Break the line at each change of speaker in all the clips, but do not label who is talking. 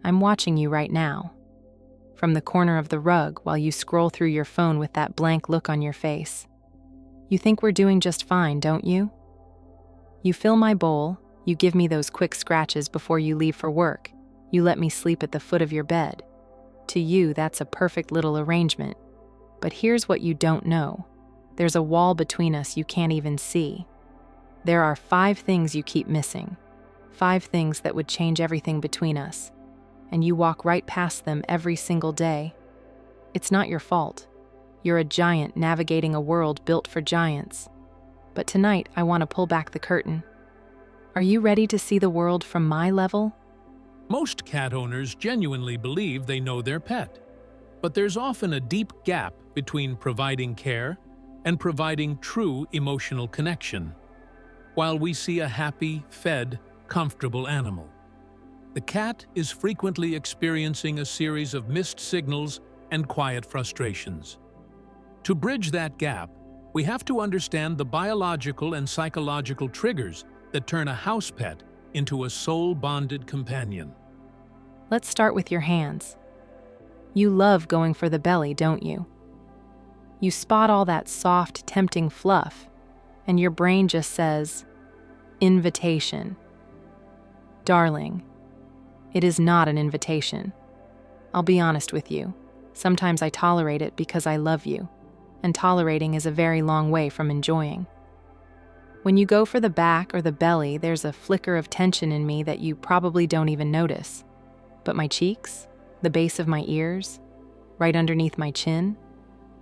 I'm watching you right now. From the corner of the rug while you scroll through your phone with that blank look on your face. You think we're doing just fine, don't you? You fill my bowl, you give me those quick scratches before you leave for work, you let me sleep at the foot of your bed. To you, that's a perfect little arrangement. But here's what you don't know. There's a wall between us you can't even see. There are 5 things you keep missing. 5 things that would change everything between us. And you walk right past them every single day. It's not your fault. You're a giant navigating a world built for giants. But tonight, I want to pull back the curtain. Are you ready to see the world from my level?
Most cat owners genuinely believe they know their pet, but there's often a deep gap between providing care and providing true emotional connection, while we see a happy, fed, comfortable animal. The cat is frequently experiencing a series of missed signals and quiet frustrations. To bridge that gap, we have to understand the biological and psychological triggers that turn a house pet into a soul-bonded companion.
Let's start with your hands. You love going for the belly, don't you? You spot all that soft, tempting fluff, and your brain just says, invitation. Darling, it is not an invitation. I'll be honest with you. Sometimes I tolerate it because I love you, and tolerating is a very long way from enjoying. When you go for the back or the belly, there's a flicker of tension in me that you probably don't even notice. But my cheeks, the base of my ears, right underneath my chin,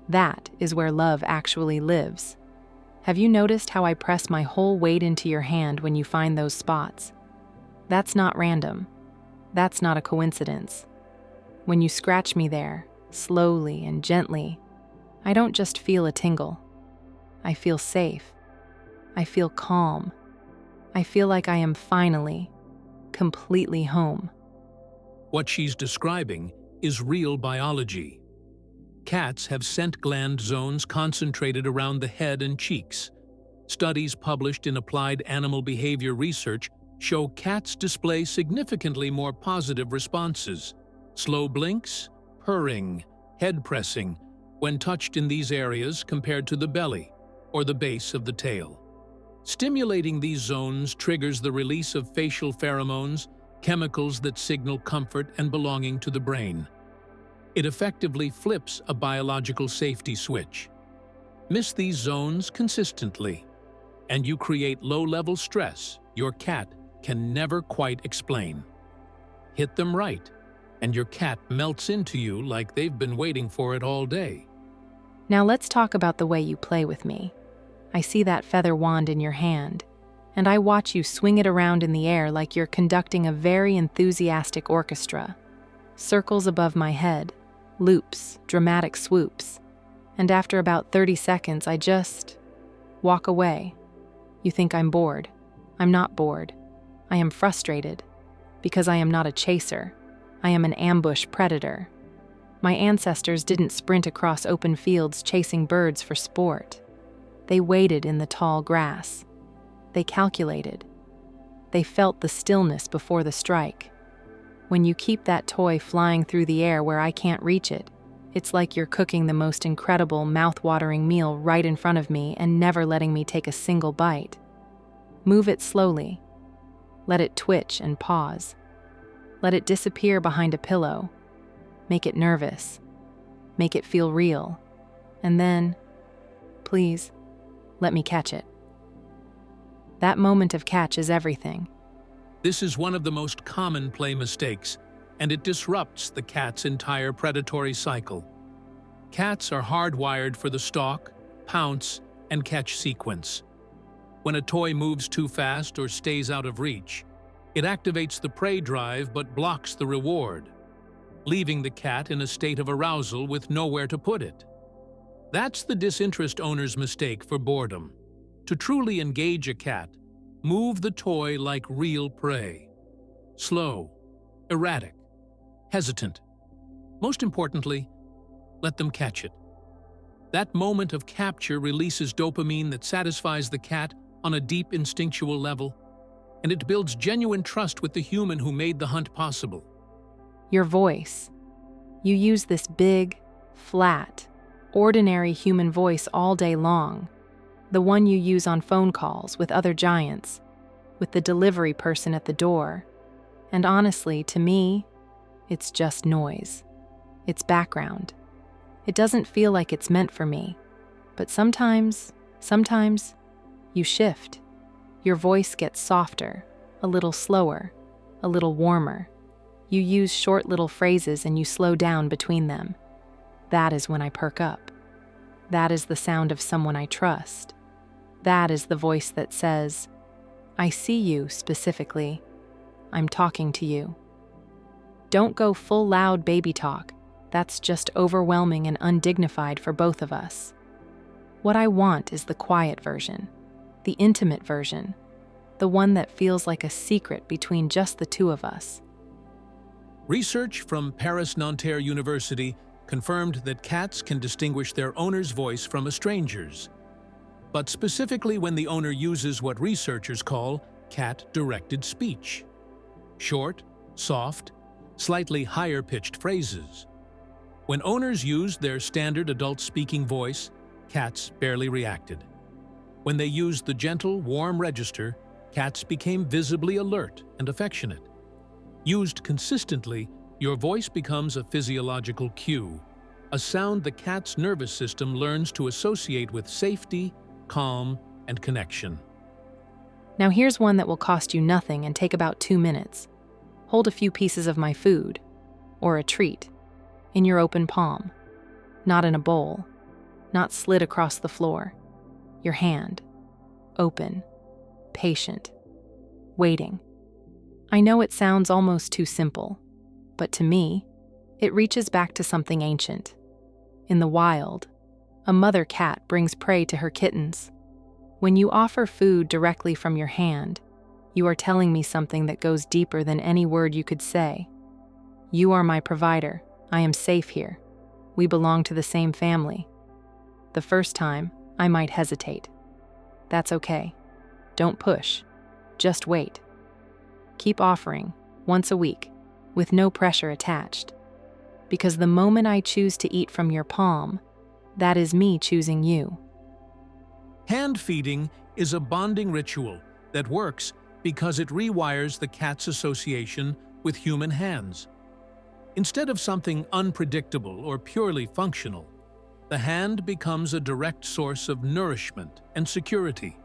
that is where love actually lives. Have you noticed how I press my whole weight into your hand when you find those spots? That's not random. That's not a coincidence. When you scratch me there, slowly and gently, I don't just feel a tingle. I feel safe. I feel calm. I feel like I am finally, completely home.
What she's describing is real biology. Cats have scent gland zones concentrated around the head and cheeks. Studies published in Applied Animal Behavior Research show cats display significantly more positive responses. Slow blinks, purring, head pressing, when touched in these areas compared to the belly or the base of the tail. Stimulating these zones triggers the release of facial pheromones, chemicals that signal comfort and belonging to the brain. It effectively flips a biological safety switch. Miss these zones consistently, and you create low-level stress your cat can never quite explain. Hit them right, and your cat melts into you like they've been waiting for it all day.
Now let's talk about the way you play with me. I see that feather wand in your hand, and I watch you swing it around in the air like you're conducting a very enthusiastic orchestra. Circles above my head, loops, dramatic swoops, and after about 30 seconds I just walk away. You think I'm bored. I'm not bored. I am frustrated, because I am not a chaser. I am an ambush predator. My ancestors didn't sprint across open fields chasing birds for sport. They waited in the tall grass. They calculated. They felt the stillness before the strike. When you keep that toy flying through the air where I can't reach it, it's like you're cooking the most incredible, mouth-watering meal right in front of me and never letting me take a single bite. Move it slowly. Let it twitch and pause. Let it disappear behind a pillow. Make it nervous. Make it feel real. And then, please, let me catch it. That moment of catch is everything.
This is one of the most common play mistakes, and it disrupts the cat's entire predatory cycle. Cats are hardwired for the stalk, pounce, and catch sequence. When a toy moves too fast or stays out of reach, it activates the prey drive but blocks the reward, leaving the cat in a state of arousal with nowhere to put it. That's the disinterest owner's mistake for boredom. To truly engage a cat, move the toy like real prey. Slow, erratic, hesitant. Most importantly, let them catch it. That moment of capture releases dopamine that satisfies the cat on a deep instinctual level, and it builds genuine trust with the human who made the hunt possible.
Your voice. You use this big, flat, ordinary human voice all day long, the one you use on phone calls with other giants, with the delivery person at the door. And honestly, to me, it's just noise. It's background. It doesn't feel like it's meant for me. But sometimes, you shift. Your voice gets softer, a little slower, a little warmer. You use short little phrases and you slow down between them. That is when I perk up. That is the sound of someone I trust. That is the voice that says, I see you specifically. I'm talking to you. Don't go full loud baby talk. That's just overwhelming and undignified for both of us. What I want is the quiet version, the intimate version, the one that feels like a secret between just the two of us.
Research from Paris-Nanterre University confirmed that cats can distinguish their owner's voice from a stranger's, but specifically when the owner uses what researchers call cat-directed speech. Short, soft, slightly higher-pitched phrases. When owners used their standard adult-speaking voice, cats barely reacted. When they used the gentle, warm register, cats became visibly alert and affectionate. Used consistently, your voice becomes a physiological cue, a sound the cat's nervous system learns to associate with safety, calm, and connection.
Now here's one that will cost you nothing and take about 2 minutes. Hold a few pieces of my food, or a treat, in your open palm, not in a bowl, not slid across the floor. Your hand, open, patient, waiting. I know it sounds almost too simple, but to me, it reaches back to something ancient. In the wild, a mother cat brings prey to her kittens. When you offer food directly from your hand, you are telling me something that goes deeper than any word you could say. You are my provider. I am safe here. We belong to the same family. The first time, I might hesitate. That's okay. Don't push. Just wait. Keep offering, once a week, with no pressure attached. Because the moment I choose to eat from your palm, that is me choosing you.
Hand feeding is a bonding ritual that works because it rewires the cat's association with human hands. Instead of something unpredictable or purely functional, the hand becomes a direct source of nourishment and security.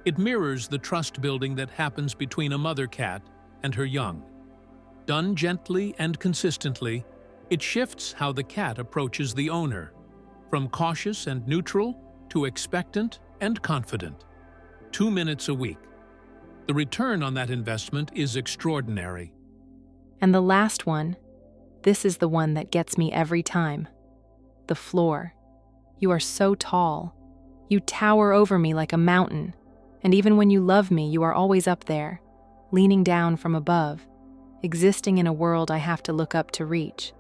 It mirrors the trust building that happens between a mother cat and her young. Done gently and consistently, it shifts how the cat approaches the owner, from cautious and neutral to expectant and confident. 2 minutes a week. The return on that investment is extraordinary.
And the last one, this is the one that gets me every time. The floor. You are so tall. You tower over me like a mountain. And even when you love me, you are always up there, leaning down from above, existing in a world I have to look up to reach.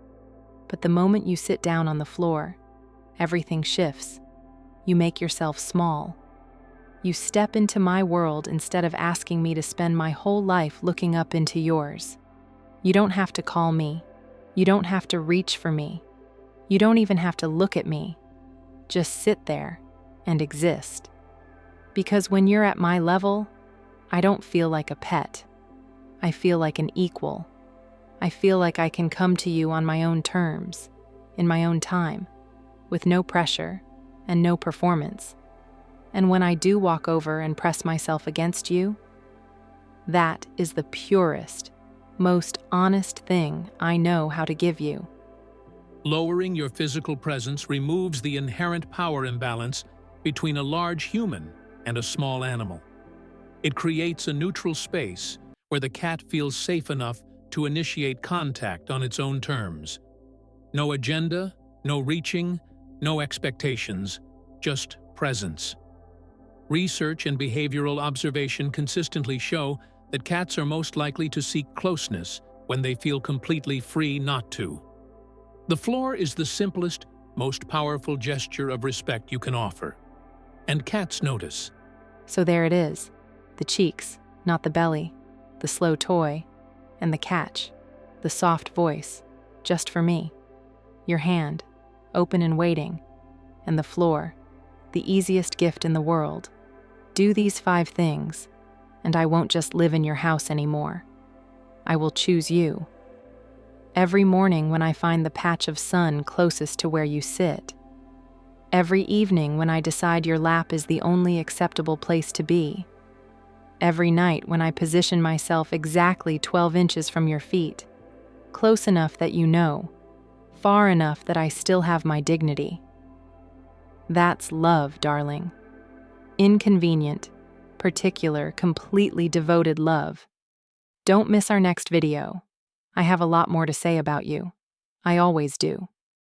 But the moment you sit down on the floor, everything shifts. You make yourself small. You step into my world instead of asking me to spend my whole life looking up into yours. You don't have to call me. You don't have to reach for me. You don't even have to look at me. Just sit there and exist. Because when you're at my level, I don't feel like a pet. I feel like an equal. I feel like I can come to you on my own terms, in my own time, with no pressure and no performance. And when I do walk over and press myself against you, that is the purest, most honest thing I know how to give you.
Lowering your physical presence removes the inherent power imbalance between a large human and a small animal. It creates a neutral space where the cat feels safe enough to initiate contact on its own terms. No agenda, no reaching, no expectations, just presence. Research and behavioral observation consistently show that cats are most likely to seek closeness when they feel completely free not to. The floor is the simplest, most powerful gesture of respect you can offer. And cats notice.
So there it is, the cheeks, not the belly, the slow toy, and the catch, the soft voice, just for me. Your hand, open and waiting. And the floor, the easiest gift in the world. Do these 5 things, and I won't just live in your house anymore. I will choose you. Every morning when I find the patch of sun closest to where you sit. Every evening when I decide your lap is the only acceptable place to be. Every night when I position myself exactly 12 inches from your feet, close enough that you know, far enough that I still have my dignity. That's love, darling. Inconvenient, particular, completely devoted love. Don't miss our next video. I have a lot more to say about you. I always do.